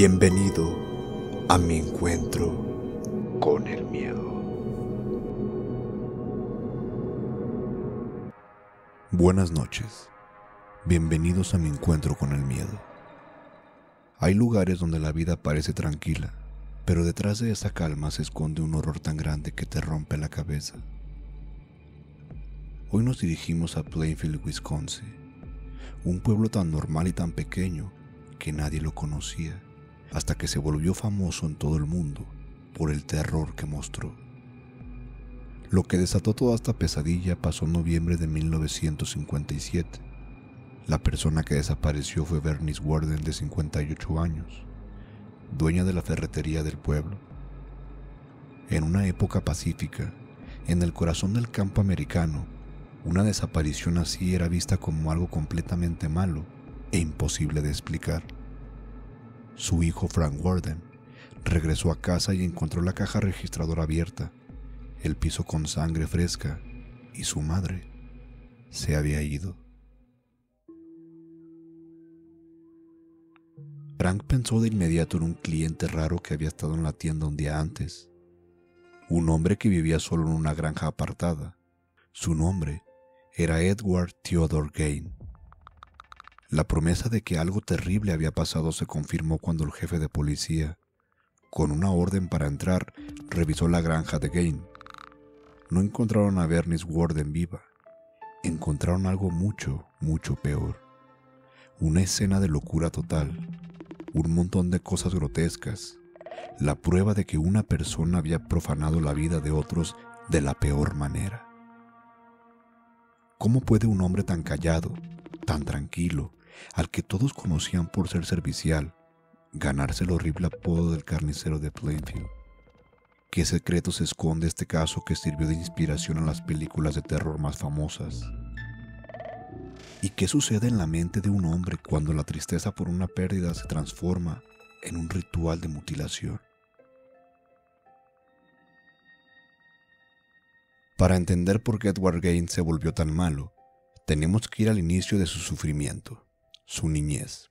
Bienvenido a mi encuentro con el miedo. Buenas noches. Bienvenidos a mi encuentro con el miedo. Hay lugares donde la vida parece tranquila, pero detrás de esa calma se esconde un horror tan grande que te rompe la cabeza. Hoy nos dirigimos a Plainfield, Wisconsin, un pueblo tan normal y tan pequeño que nadie lo conocía, hasta que se volvió famoso en todo el mundo por el terror que mostró. Lo que desató toda esta pesadilla pasó en noviembre de 1957. La persona que desapareció fue Bernice Worden, de 58 años, dueña de la ferretería del pueblo. En una época pacífica, en el corazón del campo americano, una desaparición así era vista como algo completamente malo e imposible de explicar. Su hijo Frank Worden regresó a casa y encontró la caja registradora abierta, el piso con sangre fresca, y su madre se había ido. Frank pensó de inmediato en un cliente raro que había estado en la tienda un día antes, un hombre que vivía solo en una granja apartada. Su nombre era Edward Theodore Gain. La promesa de que algo terrible había pasado se confirmó cuando el jefe de policía, con una orden para entrar, revisó la granja de Gain. No encontraron a Bernice Worden viva. Encontraron algo mucho, mucho peor. Una escena de locura total. Un montón de cosas grotescas. La prueba de que una persona había profanado la vida de otros de la peor manera. ¿Cómo puede un hombre tan callado, tan tranquilo, al que todos conocían por ser servicial, ganarse el horrible apodo del carnicero de Plainfield? ¿Qué secreto se esconde este caso que sirvió de inspiración a las películas de terror más famosas? ¿Y qué sucede en la mente de un hombre cuando la tristeza por una pérdida se transforma en un ritual de mutilación? Para entender por qué Edward Gain se volvió tan malo, tenemos que ir al inicio de su sufrimiento, su niñez.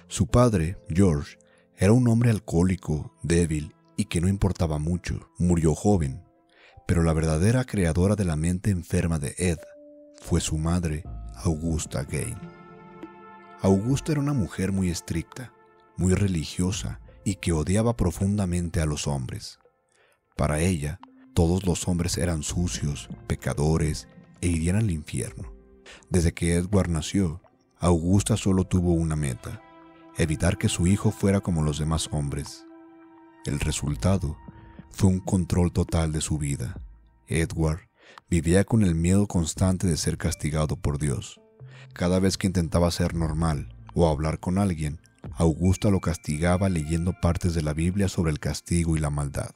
Su padre, George, era un hombre alcohólico, débil y que no importaba mucho. Murió joven, pero la verdadera creadora de la mente enferma de Ed fue su madre, Augusta Gain. Augusta era una mujer muy estricta, muy religiosa y que odiaba profundamente a los hombres. Para ella, todos los hombres eran sucios, pecadores e irían al infierno. Desde que Edward nació, Augusta solo tuvo una meta: evitar que su hijo fuera como los demás hombres. El resultado fue un control total de su vida. Edward vivía con el miedo constante de ser castigado por Dios. Cada vez que intentaba ser normal o hablar con alguien, Augusta lo castigaba leyendo partes de la Biblia sobre el castigo y la maldad.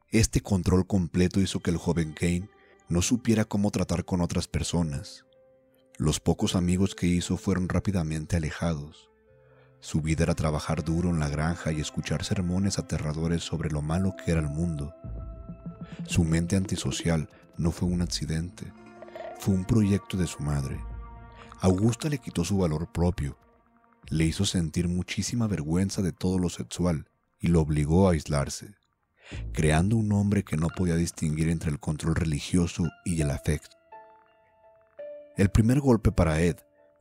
Este control completo hizo que el joven Gain no supiera cómo tratar con otras personas. Los pocos amigos que hizo fueron rápidamente alejados. Su vida era trabajar duro en la granja y escuchar sermones aterradores sobre lo malo que era el mundo. Su mente antisocial no fue un accidente, fue un proyecto de su madre. Augusta le quitó su valor propio, le hizo sentir muchísima vergüenza de todo lo sexual y lo obligó a aislarse, creando un hombre que no podía distinguir entre el control religioso y el afecto. El primer golpe para Ed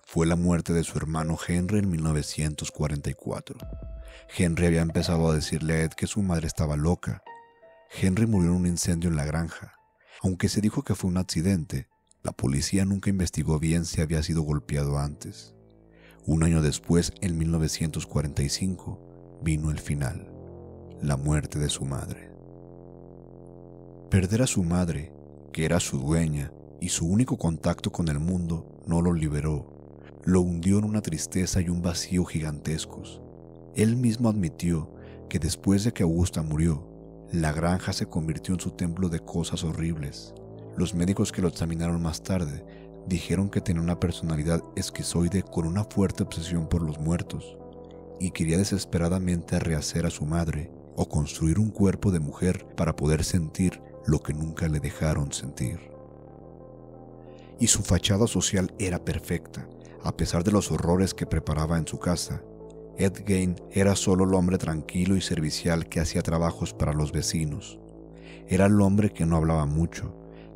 fue la muerte de su hermano Henry en 1944. Henry había empezado a decirle a Ed que su madre estaba loca. Henry murió en un incendio en la granja. Aunque se dijo que fue un accidente, la policía nunca investigó bien si había sido golpeado antes. Un año después, en 1945, vino el final: la muerte de su madre. Perder a su madre, que era su dueña y su único contacto con el mundo, no lo liberó. Lo hundió en una tristeza y un vacío gigantescos. Él mismo admitió que después de que Augusta murió, la granja se convirtió en su templo de cosas horribles. Los médicos que lo examinaron más tarde dijeron que tenía una personalidad esquizoide con una fuerte obsesión por los muertos y quería desesperadamente rehacer a su madre o construir un cuerpo de mujer para poder sentir lo que nunca le dejaron sentir. Y su fachada social era perfecta. A pesar de los horrores que preparaba en su casa, Ed Gein era solo el hombre tranquilo y servicial que hacía trabajos para los vecinos. Era el hombre que no hablaba mucho,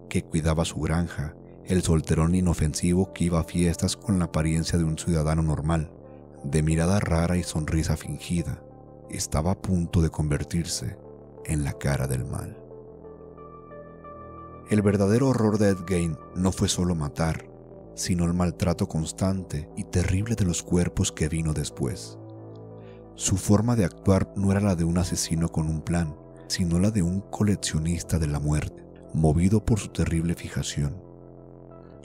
que cuidaba su granja, el solterón inofensivo que iba a fiestas con la apariencia de un ciudadano normal, de mirada rara y sonrisa fingida. Estaba a punto de convertirse en la cara del mal. El verdadero horror de Ed Gein no fue solo matar, sino el maltrato constante y terrible de los cuerpos que vino después. Su forma de actuar no era la de un asesino con un plan, sino la de un coleccionista de la muerte, movido por su terrible fijación.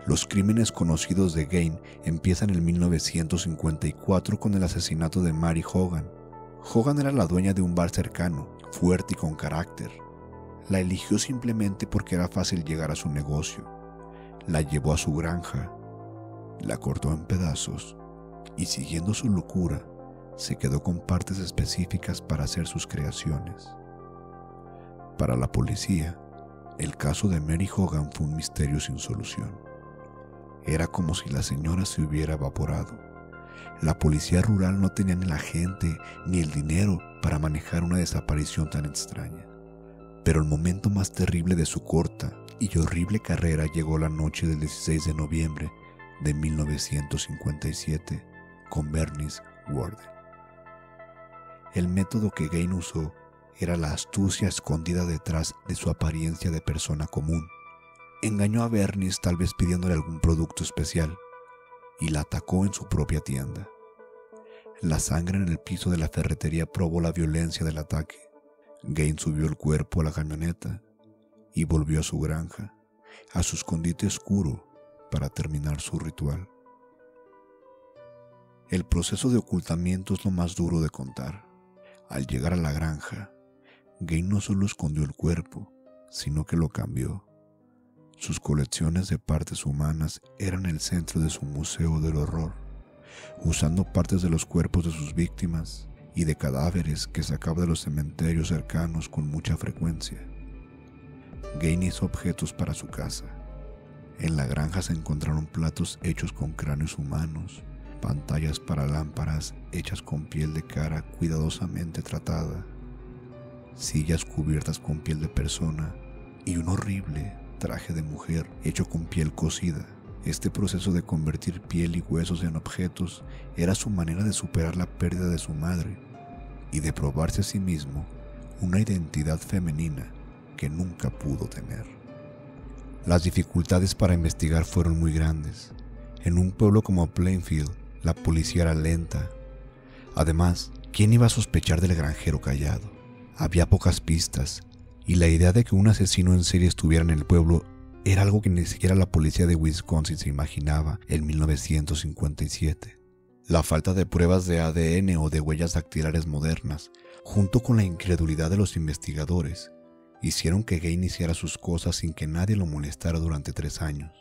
Los crímenes conocidos de Gein empiezan en 1954 con el asesinato de Mary Hogan. Hogan era la dueña de un bar cercano, fuerte y con carácter. La eligió simplemente porque era fácil llegar a su negocio. La llevó a su granja, la cortó en pedazos y, siguiendo su locura, se quedó con partes específicas para hacer sus creaciones. Para la policía, el caso de Mary Hogan fue un misterio sin solución. Era como si la señora se hubiera evaporado. La policía rural no tenía ni la gente ni el dinero para manejar una desaparición tan extraña. Pero el momento más terrible de su corta y horrible carrera llegó la noche del 16 de noviembre de 1957 con Bernice Worden. El método que Gein usó era la astucia escondida detrás de su apariencia de persona común. Engañó a Bernice tal vez pidiéndole algún producto especial y la atacó en su propia tienda. La sangre en el piso de la ferretería probó la violencia del ataque. Gein subió el cuerpo a la camioneta y volvió a su granja, a su escondite oscuro, para terminar su ritual. El proceso de ocultamiento es lo más duro de contar. Al llegar a la granja, Gein no solo escondió el cuerpo, sino que lo cambió. Sus colecciones de partes humanas eran el centro de su museo del horror, usando partes de los cuerpos de sus víctimas y de cadáveres que sacaba de los cementerios cercanos con mucha frecuencia. Gein hizo objetos para su casa. En la granja se encontraron platos hechos con cráneos humanos, pantallas para lámparas hechas con piel de cara cuidadosamente tratada, sillas cubiertas con piel de persona y un horrible traje de mujer hecho con piel cocida. Este proceso de convertir piel y huesos en objetos era su manera de superar la pérdida de su madre y de probarse a sí mismo una identidad femenina que nunca pudo tener. Las dificultades para investigar fueron muy grandes. En un pueblo como Plainfield, la policía era lenta. Además, ¿quién iba a sospechar del granjero callado? Había pocas pistas, y la idea de que un asesino en serie estuviera en el pueblo era algo que ni siquiera la policía de Wisconsin se imaginaba en 1957. La falta de pruebas de ADN o de huellas dactilares modernas, junto con la incredulidad de los investigadores, hicieron que Gein hiciera sus cosas sin que nadie lo molestara durante 3 años,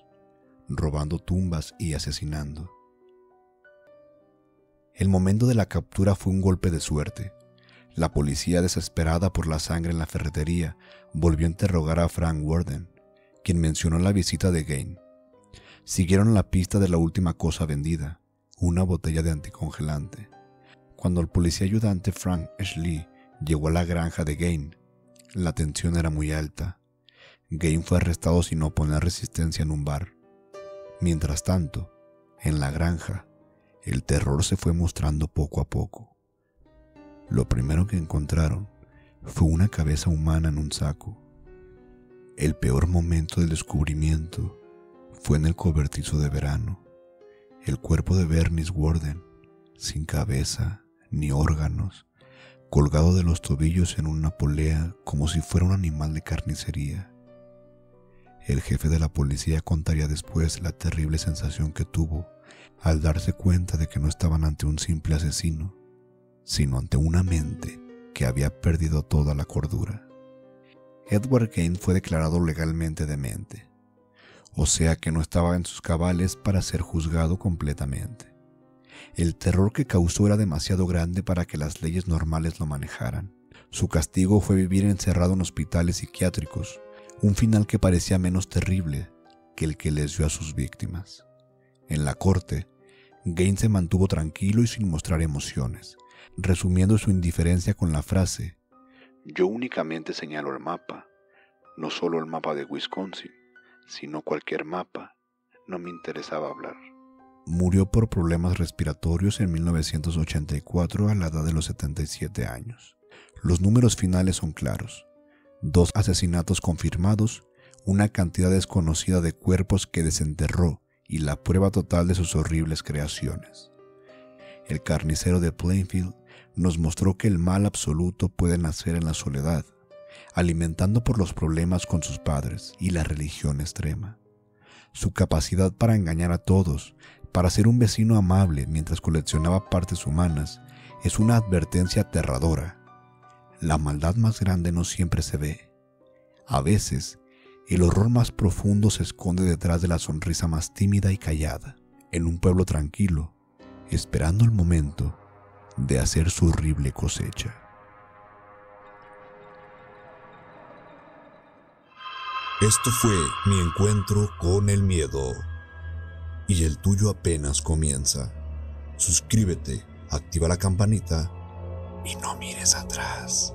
robando tumbas y asesinando. El momento de la captura fue un golpe de suerte. La policía, desesperada por la sangre en la ferretería, volvió a interrogar a Frank Worden, quien mencionó la visita de Gein. Siguieron la pista de la última cosa vendida, una botella de anticongelante. Cuando el policía ayudante Frank Ashley llegó a la granja de Gein, la tensión era muy alta. Gein fue arrestado sin oponer resistencia en un bar. Mientras tanto, en la granja, el terror se fue mostrando poco a poco. Lo primero que encontraron fue una cabeza humana en un saco. El peor momento del descubrimiento fue en el cobertizo de verano. El cuerpo de Bernice Worden, sin cabeza ni órganos, colgado de los tobillos en una polea como si fuera un animal de carnicería. El jefe de la policía contaría después la terrible sensación que tuvo al darse cuenta de que no estaban ante un simple asesino, sino ante una mente que había perdido toda la cordura. Edward Gein fue declarado legalmente demente, o sea que no estaba en sus cabales para ser juzgado completamente. El terror que causó era demasiado grande para que las leyes normales lo manejaran. Su castigo fue vivir encerrado en hospitales psiquiátricos, un final que parecía menos terrible que el que les dio a sus víctimas. En la corte, Gaines se mantuvo tranquilo y sin mostrar emociones, resumiendo su indiferencia con la frase: «Yo únicamente señalo el mapa, no solo el mapa de Wisconsin, sino cualquier mapa. No me interesaba hablar». Murió por problemas respiratorios en 1984 a la edad de los 77 años. Los números finales son claros: 2 asesinatos confirmados, una cantidad desconocida de cuerpos que desenterró y la prueba total de sus horribles creaciones. El carnicero de Plainfield nos mostró que el mal absoluto puede nacer en la soledad, alimentando por los problemas con sus padres y la religión extrema. Su capacidad para engañar a todos, para ser un vecino amable mientras coleccionaba partes humanas, es una advertencia aterradora. La maldad más grande no siempre se ve. A veces, el horror más profundo se esconde detrás de la sonrisa más tímida y callada, en un pueblo tranquilo, esperando el momento de hacer su horrible cosecha. Esto fue mi encuentro con el miedo. Y el tuyo apenas comienza. Suscríbete, activa la campanita y no mires atrás.